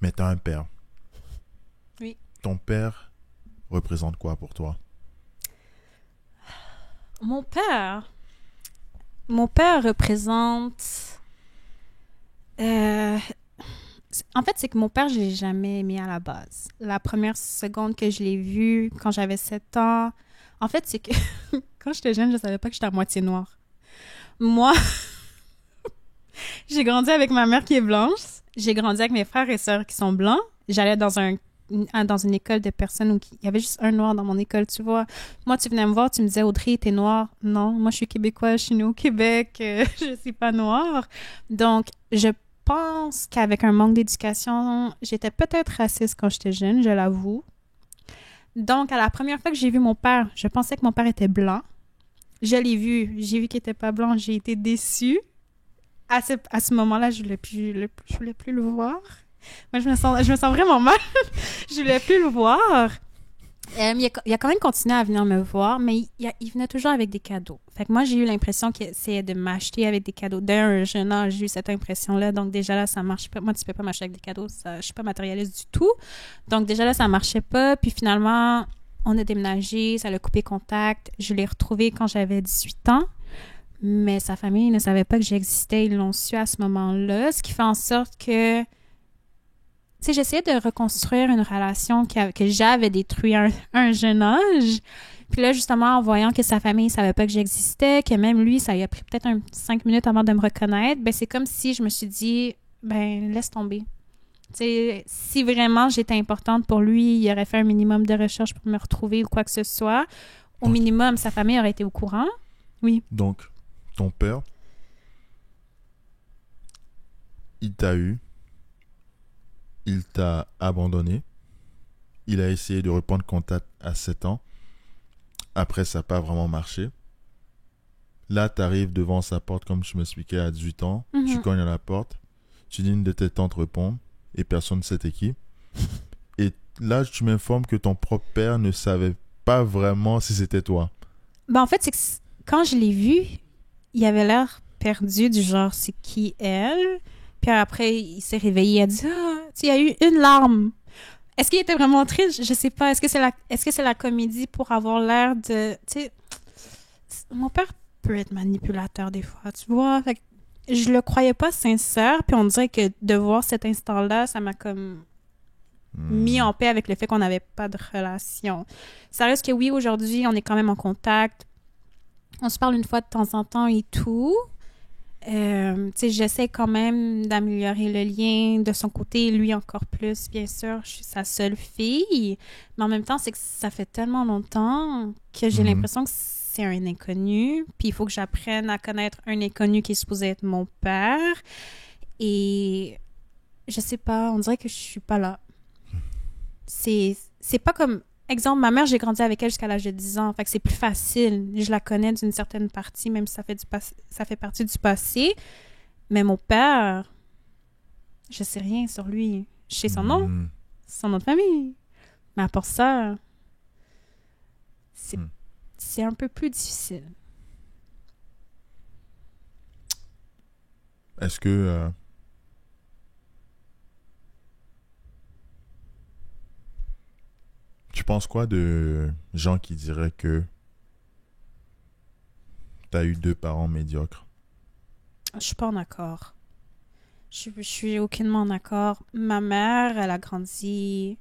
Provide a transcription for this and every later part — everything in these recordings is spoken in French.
Mais t'as un père. Oui. Ton père représente quoi pour toi? Mon père. Mon père représente. euh, En fait, c'est que mon père, je l'ai jamais aimé à la base. La première seconde que je l'ai vu, quand j'avais 7 ans, en fait, c'est que quand j'étais jeune, je savais pas que j'étais à moitié noire. Moi, j'ai grandi avec ma mère qui est blanche. J'ai grandi avec mes frères et sœurs qui sont blancs. J'allais dans une école de personnes où il y avait juste un noir dans mon école, tu vois. Moi, tu venais me voir, tu me disais, Audrey, t'es noire. Non, moi, je suis québécoise, je suis née au Québec, je suis pas noire. Donc, je pense qu'avec un manque d'éducation, j'étais peut-être raciste quand j'étais jeune, je l'avoue. Donc, à la première fois que j'ai vu mon père, je pensais que mon père était blanc. Je l'ai vu, j'ai vu qu'il était pas blanc, j'ai été déçue. À ce moment-là, je voulais plus le voir. Moi, je me sens vraiment mal. Je voulais plus le voir. Il a quand même continué à venir me voir, mais il venait toujours avec des cadeaux. Fait que moi, j'ai eu l'impression qu'il essayait de m'acheter avec des cadeaux. Dès un jeune âge, j'ai eu cette impression-là. Donc, déjà là, ça marche pas. Moi, tu peux pas m'acheter avec des cadeaux. Ça, je suis pas matérialiste du tout. Donc, déjà là, ça marchait pas. Puis finalement, on a déménagé. Ça l'a coupé contact. Je l'ai retrouvé quand j'avais 18 ans. Mais sa famille ne savait pas que j'existais. Ils l'ont su à ce moment-là. Ce qui fait en sorte que tu sais, j'essayais de reconstruire une relation que j'avais détruite à un jeune âge. Puis là, justement, en voyant que sa famille ne savait pas que j'existais, que même lui, ça lui a pris peut-être 5 minutes avant de me reconnaître, ben c'est comme si je me suis dit, ben laisse tomber. Tu sais, si vraiment j'étais importante pour lui, il aurait fait un minimum de recherche pour me retrouver ou quoi que ce soit. Au Ok. minimum, sa famille aurait été au courant. Oui. Donc, ton père, il t'a eu, il t'a abandonné, il a essayé de reprendre contact à 7 ans. Après, ça n'a pas vraiment marché. Là, tu arrives devant sa porte, comme je m'expliquais à 18 ans. Tu Mhm. cognes à la porte. Tu dis une de tes tantes répond. Et personne ne sait t'es qui. Et là, tu m'informes que ton propre père ne savait pas vraiment si c'était toi. Ben, en fait, c'est que quand je l'ai vu, il avait l'air perdu, du genre, c'est qui elle? Puis après, il s'est réveillé, il a dit, ah, tu sais, il y a eu une larme. Est-ce qu'il était vraiment triste? Je sais pas. Est-ce que c'est la comédie pour avoir l'air de, tu sais, mon père peut être manipulateur des fois, tu vois. Fait que je le croyais pas sincère, puis on dirait que de voir cet instant-là, ça m'a comme mis Hmm. en paix avec le fait qu'on n'avait pas de relation. Ça reste que oui, aujourd'hui, on est quand même en contact. On se parle une fois de temps en temps et tout. Tu sais, j'essaie quand même d'améliorer le lien de son côté, lui encore plus, bien sûr. Je suis sa seule fille. Mais en même temps, c'est que ça fait tellement longtemps que j'ai Mhm. l'impression que c'est un inconnu. Puis il faut que j'apprenne à connaître un inconnu qui est supposé être mon père. Et je sais pas, on dirait que je suis pas là. C'est pas comme exemple, ma mère, j'ai grandi avec elle jusqu'à l'âge de 10 ans, fait que c'est plus facile. Je la connais d'une certaine partie, même si ça fait partie du passé. Mais mon père, je sais rien sur lui. Je sais Hmm. son nom de famille. Mais à part ça, c'est Hmm. c'est un peu plus difficile. Est-ce que tu penses quoi de gens qui diraient que tu as eu deux parents médiocres? Je suis pas en accord. Je suis aucunement en accord. Ma mère, elle a grandi.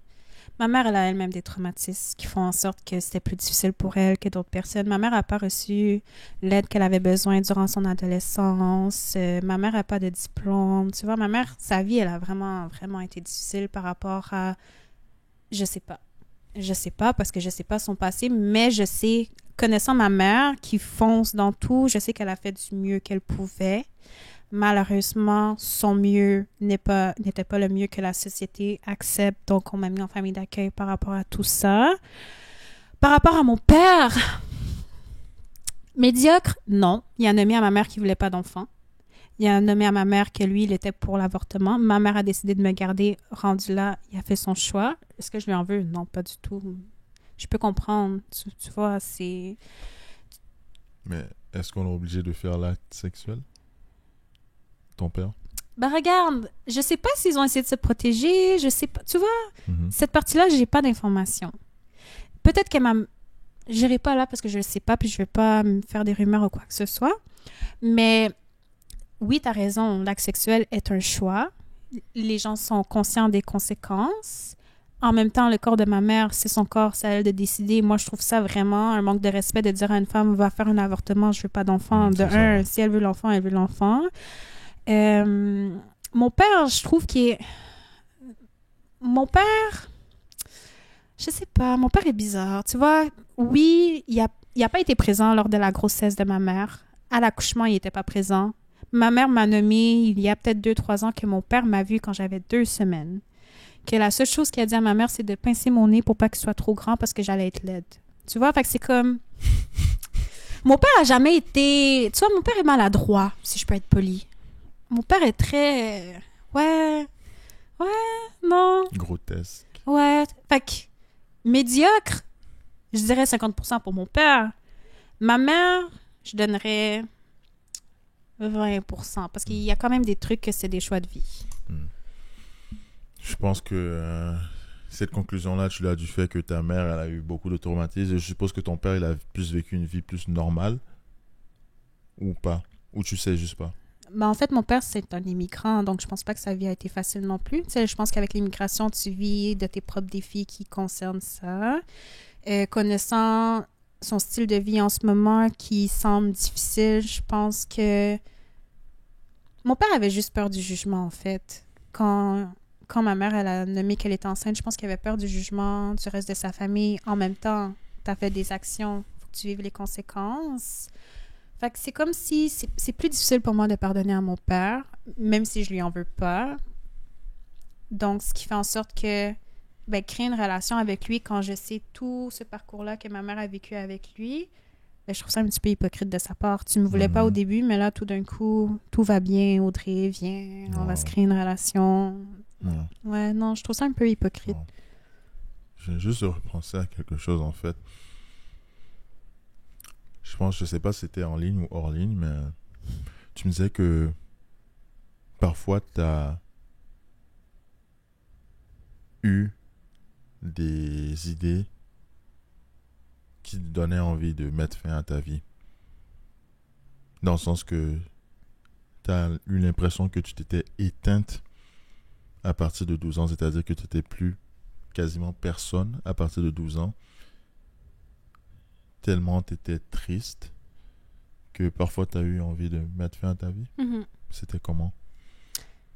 Ma mère, elle a elle-même des traumatismes qui font en sorte que c'était plus difficile pour elle que d'autres personnes. Ma mère n'a pas reçu l'aide qu'elle avait besoin durant son adolescence. Ma mère n'a pas de diplôme. Tu vois, ma mère, sa vie, elle a vraiment, vraiment été difficile par rapport à... Je sais pas. Je sais pas parce que je sais pas son passé, mais je sais, connaissant ma mère qui fonce dans tout, je sais qu'elle a fait du mieux qu'elle pouvait. Malheureusement, son mieux n'était pas le mieux que la société accepte. Donc, on m'a mis en famille d'accueil par rapport à tout ça. Par rapport à mon père, médiocre, non. Il y a un ami à ma mère qui voulait pas d'enfant. Il y a un nommé à ma mère que lui, il était pour l'avortement. Ma mère a décidé de me garder. Rendu là, il a fait son choix. Est-ce que je lui en veux? Non, pas du tout. Je peux comprendre. Tu vois, c'est... Mais est-ce qu'on est obligé de faire l'acte sexuel? Ton père? Ben regarde, je sais pas s'ils ont essayé de se protéger, je sais pas. Tu vois, Mhm. cette partie-là, j'ai pas d'informations. Peut-être qu'elle m'a... J'irai pas là parce que je le sais pas, puis je vais pas me faire des rumeurs ou quoi que ce soit. Mais oui, t'as raison, l'acte sexuel est un choix. Les gens sont conscients des conséquences. En même temps, le corps de ma mère, c'est son corps, c'est à elle de décider. Moi, je trouve ça vraiment un manque de respect de dire à une femme, va faire un avortement, je veux pas d'enfant. De C'est ça, un, ouais. si elle veut l'enfant, elle veut l'enfant. Mon père, je trouve qu'il est... Mon père, je sais pas, mon père est bizarre. Tu vois, oui, il a pas été présent lors de la grossesse de ma mère. À l'accouchement, il n'était pas présent. Ma mère m'a nommé il y a peut-être 2, 3 ans que mon père m'a vu quand j'avais 2 semaines. Que la seule chose qu'il a dit à ma mère, c'est de pincer mon nez pour pas qu'il soit trop grand parce que j'allais être laide. Tu vois, fait que c'est comme... Mon père a jamais été... Tu vois, mon père est maladroit, si je peux être polie. Mon père est très... Ouais, non, Grotesque. ouais. Fait que médiocre, je dirais 50% pour mon père. Ma mère, je donnerais 20% parce qu'il y a quand même des trucs que c'est des choix de vie. Je pense que cette conclusion-là, tu l'as du fait que ta mère, elle a eu beaucoup de traumatismes. Je suppose que ton père, il a plus vécu une vie plus normale. Ou pas. Ou tu sais juste pas. Ben, en fait, mon père, c'est un immigrant, donc je pense pas que sa vie a été facile non plus. Tu sais, je pense qu'avec l'immigration, tu vis de tes propres défis qui concernent ça. Connaissant son style de vie en ce moment qui semble difficile, je pense que mon père avait juste peur du jugement, en fait. Quand ma mère, elle a nommé qu'elle était enceinte, je pense qu'il avait peur du jugement du reste de sa famille. En même temps, tu as fait des actions, faut que tu vives les conséquences. Fait que c'est comme si c'est plus difficile pour moi de pardonner à mon père, même si je lui en veux pas. Donc, ce qui fait en sorte que ben, créer une relation avec lui quand je sais tout ce parcours-là que ma mère a vécu avec lui, ben, je trouve ça un petit peu hypocrite de sa part. Tu me voulais pas au Mhm. début, mais là, tout d'un coup, tout va bien, Audrey, viens, on va Non, se créer une relation. non, Ouais, non, je trouve ça un peu hypocrite. non. Je viens juste de repenser à quelque chose, en fait. Je sais pas si c'était en ligne ou hors ligne, mais tu me disais que parfois, tu as eu des idées qui te donnaient envie de mettre fin à ta vie. Dans le sens que tu as eu l'impression que tu t'étais éteinte à partir de 12 ans, c'est-à-dire que tu n'étais plus quasiment personne à partir de 12 ans, tellement tu étais triste que parfois tu as eu envie de mettre fin à ta vie. Mhm. C'était comment?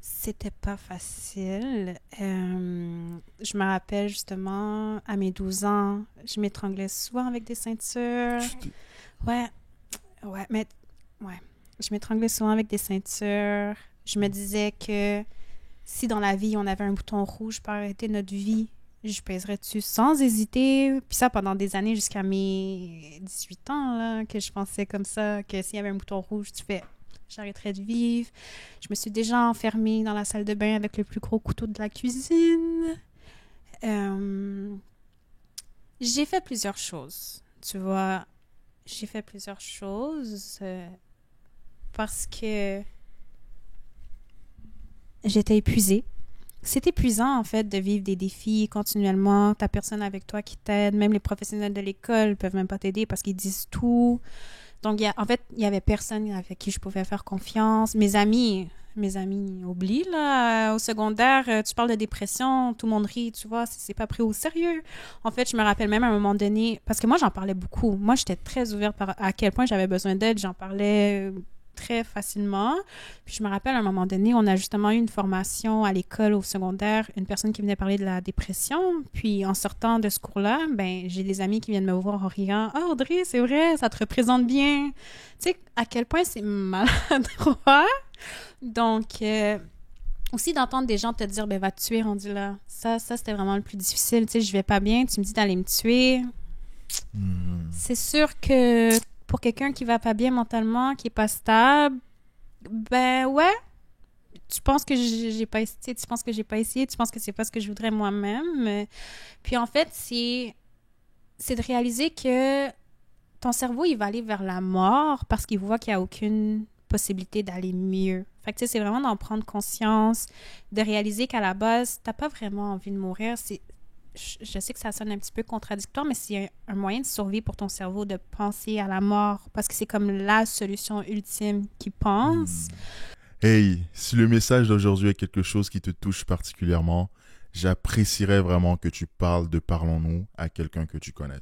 C'était pas facile. Je me rappelle justement, à mes 12 ans, je m'étranglais souvent avec des ceintures. Ouais, mais ouais. Je m'étranglais souvent avec des ceintures. Je me disais que si dans la vie on avait un bouton rouge pour arrêter notre vie, je pèserais dessus sans hésiter. Puis ça pendant des années jusqu'à mes 18 ans, là, que je pensais comme ça, que s'il y avait un bouton rouge, tu fais j'arrêterais de vivre. Je me suis déjà enfermée dans la salle de bain avec le plus gros couteau de la cuisine. J'ai fait plusieurs choses, tu vois. J'ai fait plusieurs choses parce que j'étais épuisée. C'est épuisant, en fait, de vivre des défis continuellement. T'as personne avec toi qui t'aide. Même les professionnels de l'école peuvent même pas t'aider parce qu'ils disent tout. Donc, en fait, il y avait personne avec qui je pouvais faire confiance. Mes amis, oublie, là. Au secondaire, tu parles de dépression, tout le monde rit, tu vois, c'est pas pris au sérieux. En fait, je me rappelle même à un moment donné, parce que moi, j'en parlais beaucoup. Moi, j'étais très ouverte à quel point j'avais besoin d'aide. J'en parlais très facilement. Puis je me rappelle, à un moment donné, on a justement eu une formation à l'école, au secondaire, une personne qui venait parler de la dépression. Puis en sortant de ce cours-là, ben j'ai des amis qui viennent me voir en riant. « Ah, Audrey, c'est vrai, ça te représente bien. » Tu sais, à quel point c'est maladroit. Donc, aussi d'entendre des gens te dire « Ben, va te tuer, rendu là. » Ça, c'était vraiment le plus difficile. Tu sais, je vais pas bien, tu me dis d'aller me tuer. C'est sûr que pour quelqu'un qui va pas bien mentalement, qui est pas stable, ben ouais, tu penses que j'ai pas essayé, tu penses que j'ai pas essayé, tu penses que c'est pas ce que je voudrais moi-même. Puis en fait, c'est de réaliser que ton cerveau, il va aller vers la mort parce qu'il voit qu'il y a aucune possibilité d'aller mieux. Fait que, tu sais, c'est vraiment d'en prendre conscience, de réaliser qu'à la base, t'as pas vraiment envie de mourir. Je sais que ça sonne un petit peu contradictoire, mais c'est un moyen de survie pour ton cerveau de penser à la mort, parce que c'est comme la solution ultime qui pense. Hey, si le message d'aujourd'hui est quelque chose qui te touche particulièrement, j'apprécierais vraiment que tu parles de Parlons-nous à quelqu'un que tu connais.